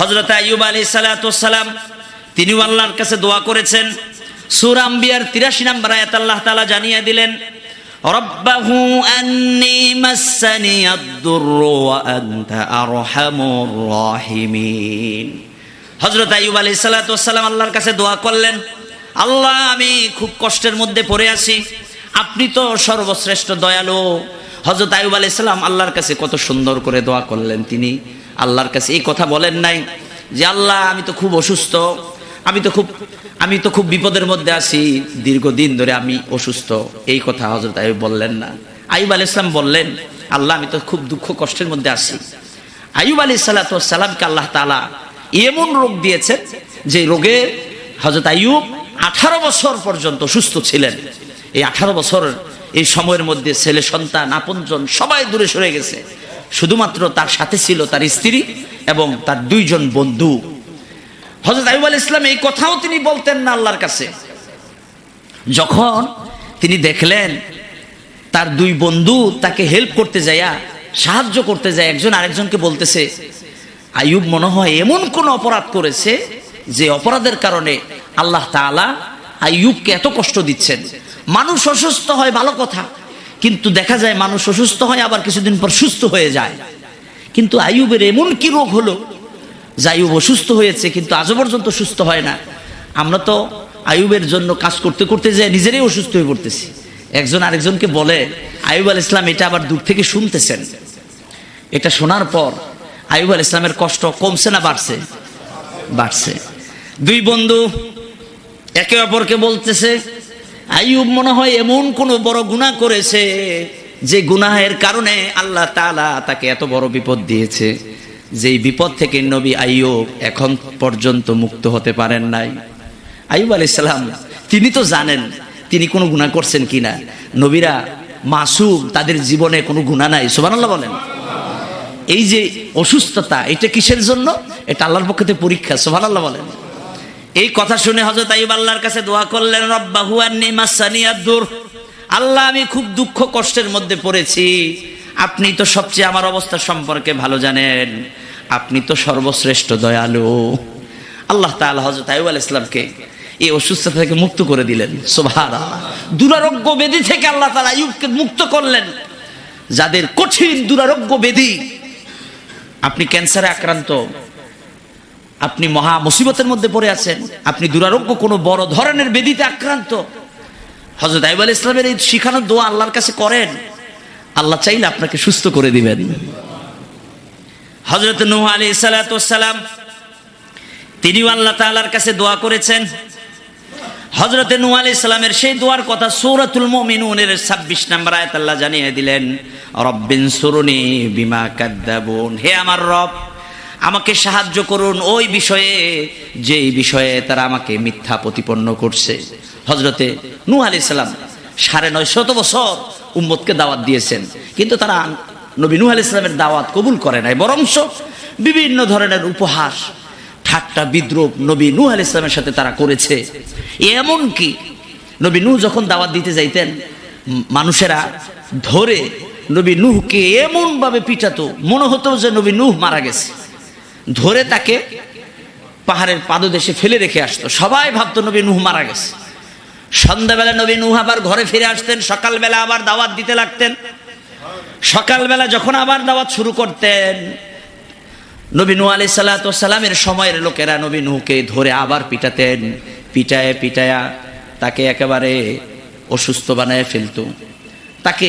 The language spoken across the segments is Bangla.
হযরত আইয়ুব আলাইহিস সালাতু ওয়াস সালাম তিনিও আল্লাহর কাছে দোয়া করেছেন। সূরা আম্বিয়ার 83 নম্বর আয়াত আল্লাহ তাআলা জানিয়ে দিলেন, রব্বাহু আন্নী মাসসানিয়াদ-দুররু ওয়া আনতা আরহামুর রাহিমিন। হযরত আইয়ুব আলাইহিস সালাতু ওয়াস সালাম আল্লাহর কাছে দোয়া করলেন, আল্লাহ আমি খুব কষ্টের মধ্যে পড়ে আছি, আপনি তো সর্বশ্রেষ্ঠ দয়ালু। হযরত আইয়ুব আলাইহিস সালাম আল্লাহর কাছে কত সুন্দর করে দোয়া করলেন। তিনি আল্লাহর কাছে এই কথা বলেন নাই যে আল্লাহ আমি তো খুব অসুস্থ, আমি তো খুব বিপদের মধ্যে আছি, দীর্ঘদিন ধরে আমি অসুস্থ, এই কথা হযরত আইয়ুব বললেন না। আইয়ুব আলাইহিস সালাম বললেন, আল্লাহ আমি তো খুব দুঃখ কষ্টের মধ্যে আছি। আইয়ুব আলাইহিস সালাতু ওয়াস সালামকে আল্লাহ তাআলা এমন রোগ দিয়েছেন যে রোগে হযরত আইয়ুব 18 বছর পর্যন্ত সুস্থ ছিলেন। এই 18 বছর এই সময়ের মধ্যে ছেলে সন্তান আপনজন সবাই দূরে সরে গেছে, শুধুমাত্র তার সাথে ছিল তার স্ত্রী এবং তার 2 জন বন্ধু। হযরত আইয়ুব আলাইহিস সালাম এই কথাও তিনি বলতেন না আল্লাহর কাছে। যখন তিনি দেখলেন তার 2 বন্ধু তাকে হেল্প করতে যায়া, সাহায্য করতে যায়, একজন আরেকজনকে বলতেছে আইয়ুব মনে হয় এমন কোন অপরাধ করেছে যে অপরাধের কারণে আল্লাহ তাআলা আইয়ুবকে এত কষ্ট দিচ্ছেন। মানুষ অসুস্থ হয় ভালো কথা, কিন্তু দেখা যায় মানুষ অসুস্থ হয় আবার কিছুদিন পর সুস্থ হয়ে যায়। কিন্তু আইয়ুবের এমন কি রোগ হলো যে আইয়ুব অসুস্থ হয়েছে কিন্তু আজও পর্যন্ত সুস্থ হয় না। আমরা তো আইয়ুবের জন্য কাজ করতে করতে যাই নিজেরাই অসুস্থ হয়ে পড়তেছি। একজন আরেকজনকে বলে, আইয়ুব আলাইহিস সালাম এটা আবার দূর থেকে শুনতেছেন। এটা শোনার পর আইয়ুব আলাইহিস সালামের কষ্ট কমছে না বাড়ছে? বাড়ছে। 2 বন্ধু একে অপরকে বলতেছে আইয়ুব মনে হয় এমন কোন বড় গুনাহ করেছে যে গুনাহের কারণে আল্লাহ তাআলা তাকে এত বড় বিপদ দিয়েছে, যেই বিপদ থেকে নবী আইয়ুব এখন পর্যন্ত মুক্ত হতে পারেন নাই। আইয়ুব আলাইহিস সালাম তিনি তো জানেন তিনি কোনো গুনাহ করছেন কিনা। নবীরা মাসুম, তাদের জীবনে কোনো গুনাহ নাই। সুবহানাল্লাহ বলেন। এই যে অসুস্থতা এটা কিসের জন্য? এটা আল্লাহর পক্ষ থেকে পরীক্ষা। সুবহানাল্লাহ বলেন। এই কথা শুনে হযরত আইয়ুব আল্লাহর কাছে দোয়া করলেন, রব্বাহু আন্নী মাসসানিয়াদ-দুর, আল্লাহ আমি খুব দুঃখ কষ্টের মধ্যে পড়েছি, আপনি তো সবচেয়ে আমার অবস্থা সম্পর্কে ভালো জানেন, আপনি তো সর্বশ্রেষ্ঠ দয়ালু। আল্লাহ তাআলা হযরত আইয়ুব আলাইহিস সালামকে এই অসুস্থতা থেকে মুক্ত করে দিলেন। সুবহানাল্লাহ। দুরারোগ্য ব্যাধি থেকে আল্লাহ তাআলা আইয়ুবকে মুক্ত করলেন। যাদের কঠিন দুরারোগ্য ব্যাধি, আপনি ক্যান্সারে আক্রান্ত, আপনি মহা মুসিবতের মধ্যে পড়ে আছেন, আপনি দুরারোগ্য কোনো বড় ধরনের ব্যাধিতে আক্রান্ত, হযরত আইয়ুব আলাইহিস সালামের এই শিখানো দোয়া আল্লাহর কাছে করেন, আল্লাহ চাইলে আপনাকে সুস্থ করে দিবেন। হযরত নূহ আলাইহিস সালাতু ওয়াস সালাম তিনিও আল্লাহ তাআলার কাছে দোয়া করেছেন। হযরত নূহ আলাইহিস সালামের সেই দোয়ার কথা সূরাতুল মুমিনুনের 26 নম্বর আয়াত আল্লাহ জানিয়ে দিলেন, রব্বিনসুরনি বিমা কাযযাবুন, হে আমার রব আমাকে সাহায্য করুন ওই বিষয়ে যেই বিষয়ে তারা আমাকে মিথ্যা প্রতিপন্ন করছে। হযরতে নূহ আলাইহিস সালাম 950 বছর উম্মতকে দাওয়াত দিয়েছেন, কিন্তু তারা নবী নূহ আলাইহিস সালামের দাওয়াত কবুল করে নাই, বরঞ্চ বিভিন্ন ধরনের উপহাস ঠাট্টা বিদ্রূপ নবী নূহ আলাইহিস সালামের সাথে তারা করেছে। এমন কি নবী নূহ যখন দাওয়াত দিতে যাইতেন, মানুষেরা ধরে নবী নূহকে এমন ভাবে পিটাতো মনে হতো যে নবী নূহ মারা গেছে। ধরে তাকে পাহাড়ের পাদদেশে ফেলে রেখে আসতো, সবাই ভাবতো নবী নূহ মারা গেছে। সন্ধ্যাবেলা নবী নূহ আবার ঘরে ফিরে আসতেন, সকালবেলা আবার দাওয়াত দিতে লাগতেন। সকালবেলা যখন আবার দাওয়াত শুরু করতেন, নবী নূহ আলাইহিস সালাতু ওয়াস সালামের সময়ের লোকেরা নবী নূহকে ধরে আবার পিটাতেন, পিটায়া তাকে একেবারে অসুস্থ বানায় ফেলতো। তাকে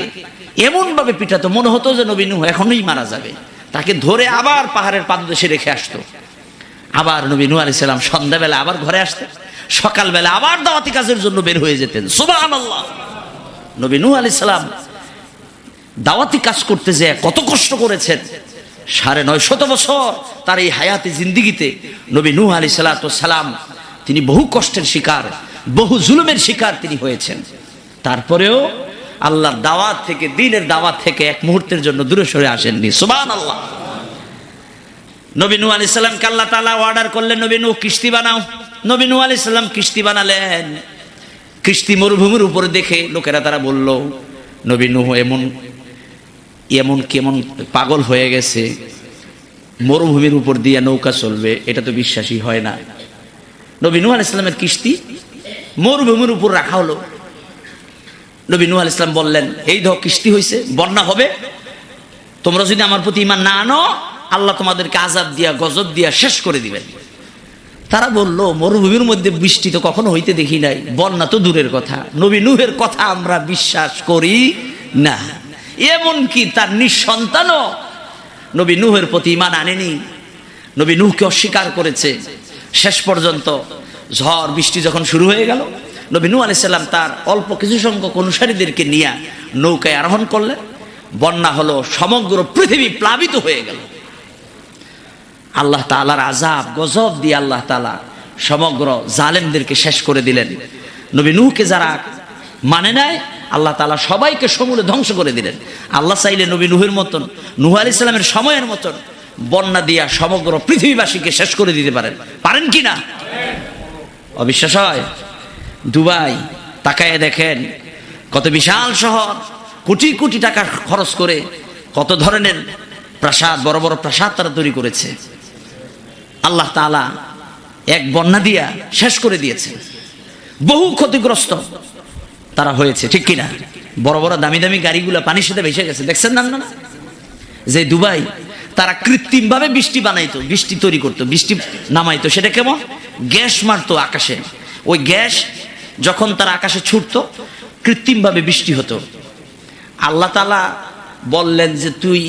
এমন ভাবে পিটাতো মনে হতো যে নবী নূহ এখনই মারা যাবে। তাকে ধরে আবার পাহাড়ের পাদদেশে রেখে আসতো। আবার নবী নূহ আলাইহিস সালাম সন্ধ্যাবেলা আবার ঘরে আসতেন, সকালবেলা আবার দাওয়াতি কাজের জন্য বের হয়ে যেতেন। সুবহানাল্লাহ। নবী নূহ আলাইহিস সালাম দাওয়াতি কাজ করতে যেয়ে কত কষ্ট করেছেন। 950 বছর তার এই হায়াতে জিন্দিগিতে নবী নূহ আলাইহিস সালাম তিনি বহু কষ্টের শিকার, বহু জুলুমের শিকার তিনি হয়েছেন। তারপরেও আল্লাহর দাওয়াত থেকে, দ্বীনের দাওয়াত থেকে এক মুহূর্তের জন্য দূরে সরে আসেননি। সুবহানাল্লাহ। নবী নূহ আলাইহিস সালামকে আল্লাহ তাআলা অর্ডার করলেন, নবী নূহ কিস্তি বানাও। নবী নূহ আলাইহিস সালাম কিস্তি বানালেন। কিস্তি মরুভূমির উপরে দেখে লোকেরা তারা বলল, নবী নূহ এমন কেমন পাগল হয়ে গেছে, মরুভূমির উপর দিয়ে নৌকা চলবে, এটা তো বিশ্বাসই হয় না। নবী নূহ আলাইহিস সালামের কিস্তি মরুভূমির উপর রাখা হলো। নবী নূহ আলাইহিস সালাম বললেন, এই ধর কিস্তি হয়েছে, বন্যা হবে, তোমরা যদি আমার প্রতি ঈমান না আনো আল্লাহ তোমাদেরকে আযাব দিয়া গজব দিয়া শেষ করে দিবেন। তারা বলল, মরুভূমির মধ্যে বৃষ্টি তো কখনো হইতে দেখি নাই, বন্যা তো দূরের কথা, নবী নূহের কথা আমরা বিশ্বাস করি না। এমনকি তার নিঃসন্তানও নবী নূহের প্রতি ঈমান আনেনি, নবী নূহকে অস্বীকার করেছে। শেষ পর্যন্ত ঝড় বৃষ্টি যখন শুরু হয়ে গেল, নবী নূহ আলাইহিস সালাম তার অল্প কিছু সংখ্যক অনুসারীদেরকে নিয়ে নৌকায় আরোহণ করলেন। বন্যা হলো, সমগ্র পৃথিবী প্লাবিত হয়ে গেল। আল্লাহ তাআলার আযাব গজব দিয়ে আল্লাহ তাআলা সমগ্র জালেমদেরকে শেষ করে দিলেন। নবী নূহকে যারা মানে নাই আল্লাহ তাআলা সবাইকে সমূলে ধ্বংস করে দিলেন। আল্লাহ চাইলে নবী নূহের মতন, নূহ আলাইহিস সালামের সময়ের মতন বন্যা দিয়া সমগ্র পৃথিবীবাসীকে শেষ করে দিতে পারেন কি না? অবিশ্বাস হয়? দুবাই তাকায় দেখেন, কত বিশাল শহর, কোটি কোটি টাকা খরচ করে কত ধরনের প্রাসাদ, বড় বড় প্রাসাদ তারা তৈরি করেছে। আল্লাহ তাআলা এক বন্যা দিয়া শেষ করে দিয়েছে। বহু ক্ষতিগ্রস্ত তারা হয়েছে, ঠিক কিনা? বড় বড় দামি দামি গাড়িগুলা পানির সাথে ভেসে গেছে, দেখছেন না? যে দুবাই তারা কৃত্রিম ভাবে বৃষ্টি বানাইতো, বৃষ্টি তৈরি করতো, বৃষ্টি নামাইতো। সেটা কেমন? গ্যাস মারতো আকাশে, ওই গ্যাস যখন তারা আকাশে ছুটতো কৃত্রিম ভাবে বৃষ্টি হতো। আল্লাহ তাআলা বললেন যে তুই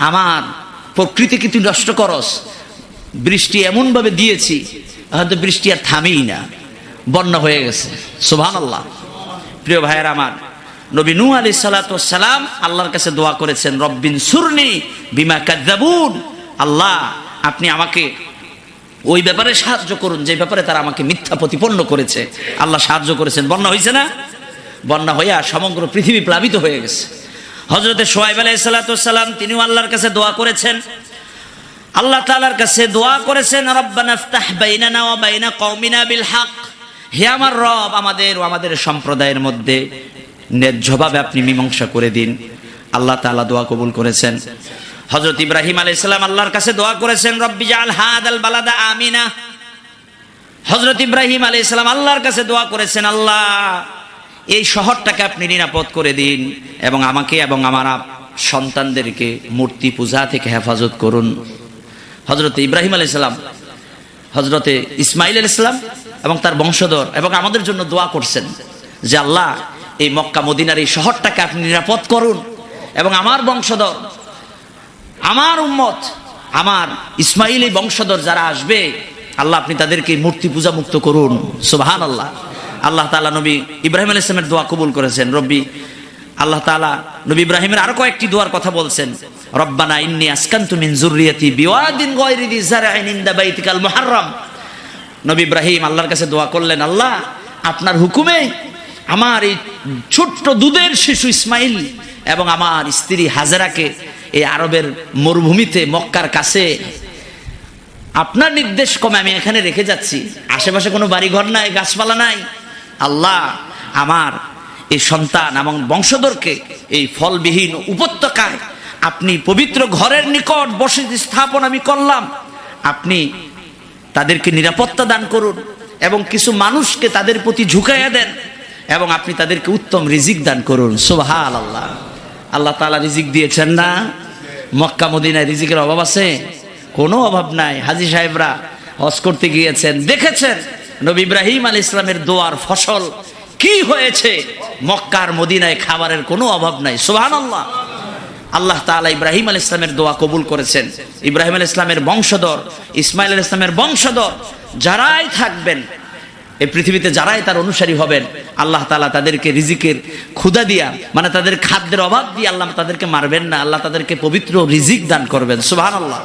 আমার প্রকৃতিকে তুই নষ্ট করস, বৃষ্টি এমন ভাবে দিয়েছি হয়তো বৃষ্টি আর থামেই না, বন্যা হয়ে গেছে। সুবহানাল্লাহ। প্রিয় ভাইয়েরা আমার, নবী নূহ আলাইহিস সালাতু ওয়াস সালাম আল্লাহর কাছে দোয়া করেছেন, রব্বিন সুরনি বিমা কাযযাবুন, আল্লাহ আপনি আমাকে ওই ব্যাপারে সাহায্য করুন যে ব্যাপারে তারা আমাকে মিথ্যা প্রতিপন্ন করেছে। আল্লাহ সাহায্য করেছেন, বন্যা হয়েছে না? বন্যা হইয়া সমগ্র পৃথিবী প্লাবিত হয়ে গেছে। হযরতে শুআয়ব আলাইহিস সালাতু ওয়াস সালাম তিনিও আল্লাহর কাছে দোয়া করেছেন, আল্লাহ তাআলার কাছে দোয়া করেছেন, রব্বানা ইফতাহ বাইনানা ওয়া বাইনা কওমিনা বিল হক, হে আমার রব, আমাদের ও আমাদের সম্প্রদায়ের মধ্যে ন্যায্যভাবে আপনি মীমাংসা করে দিন। আল্লাহ তাআলা দোয়া কবুল করেছেন। হযরত ইব্রাহিম আলাইহিস সালাম আল্লাহর কাছে দোয়া করেছেন, রব্বি জাআল হাদাল বালাদা আমিনা। হযরত ইব্রাহিম আলাইহিস সালাম আল্লাহর কাছে দোয়া করেছেন, আল্লাহ এই শহরটাকে আপনি নিরাপদ করে দিন এবং আমাকে এবং আমার সন্তানদেরকে মূর্তি পূজা থেকে হেফাজত করুন। হযরত ইব্রাহিম আলাইহিস সালাম, হযরত ইসমাঈল আলাইহিস সালাম এবং তার বংশধর এবং আমাদের জন্য দোয়া করছেন যে আল্লাহ এই মক্কা মদিনার এই শহরটাকে আপনি নিরাপদ করুন এবং আমার বংশধর, আমার উম্মত, আমার ইসমাঈলী বংশধর যারা আসবে আল্লাহ আপনি তাদেরকে মূর্তি পূজা মুক্ত করুন। সুবহানাল্লাহ। আল্লাহ তাআলা নবী ইব্রাহিম আলাইহিস সালামের দোয়া কবুল করেছেন। রব্বি, আল্লাহ তাআলা নবী ইব্রাহিমের আরো কয়েকটি দোয়ার কথা বলছেন, রব্বানা ইন্নী আসকানতু মিন যুররিয়াতি বিওয়াদিন গায়রি যি যারইন ইনদা বাইতিকাল মুহাররম। নবী ইব্রাহিম আল্লাহর কাছে দোয়া করলেন, আল্লাহ আপনার হুকুমে আমার এই ছোট্ট দুধের শিশু ইসমাইল এবং আমার স্ত্রী হাজেরাকে এই আরবের মরুভূমিতে মক্কার কাছে আপনার নির্দেশ ক্রমে আমি এখানে রেখে যাচ্ছি। আশেপাশে কোনো বাড়িঘর নাই, গাছপালা নাই। আল্লাহ আমার এই সন্তান এবং বংশধরকে এই ফলবিহীন উপত্যকায় আপনি পবিত্র ঘরের নিকট বসতি স্থাপন আমি করলাম, আপনি তাদেরকে নিরাপত্তা দান করুন এবং কিছু মানুষকে তাদের প্রতি ঝুঁকাইয়া দেন এবং আপনি তাদেরকে উত্তম রিজিক দান করুন। সুবহানাল্লাহ। আল্লাহ তাআলা রিজিক দিয়েছেন না? মক্কা মদিনায় রিজিকের অভাব আছে? কোনো অভাব নাই। হাজী সাহেবরা হজ করতে গিয়েছেন, দেখেছেন নবী ইব্রাহিম আলাইহিস সালামের দোয়ার ফসল কি হয়েছে। মক্কার মদিনায় খাবারের কোনো অভাব নাই। সুবহানাল্লাহ। আল্লাহ তাআলা ইব্রাহিম আলাইহিস সালামের দোয়া কবুল করেছেন। ইব্রাহিম আলাইহিস সালামের বংশধর, ইসমাঈল আলাইহিস সালামের বংশধর যারাই থাকবেন এই পৃথিবীতে, যারাই তার অনুসারী হবেন, আল্লাহ তাআলা তাদেরকে রিজিকের ক্ষুধা দিয়া, মানে তাদের খাদ্যের অভাব দিয়ে আল্লাহ তাদেরকে মারবেন না, আল্লাহ তাদেরকে পবিত্র রিজিক দান করবেন। সুবহানাল্লাহ।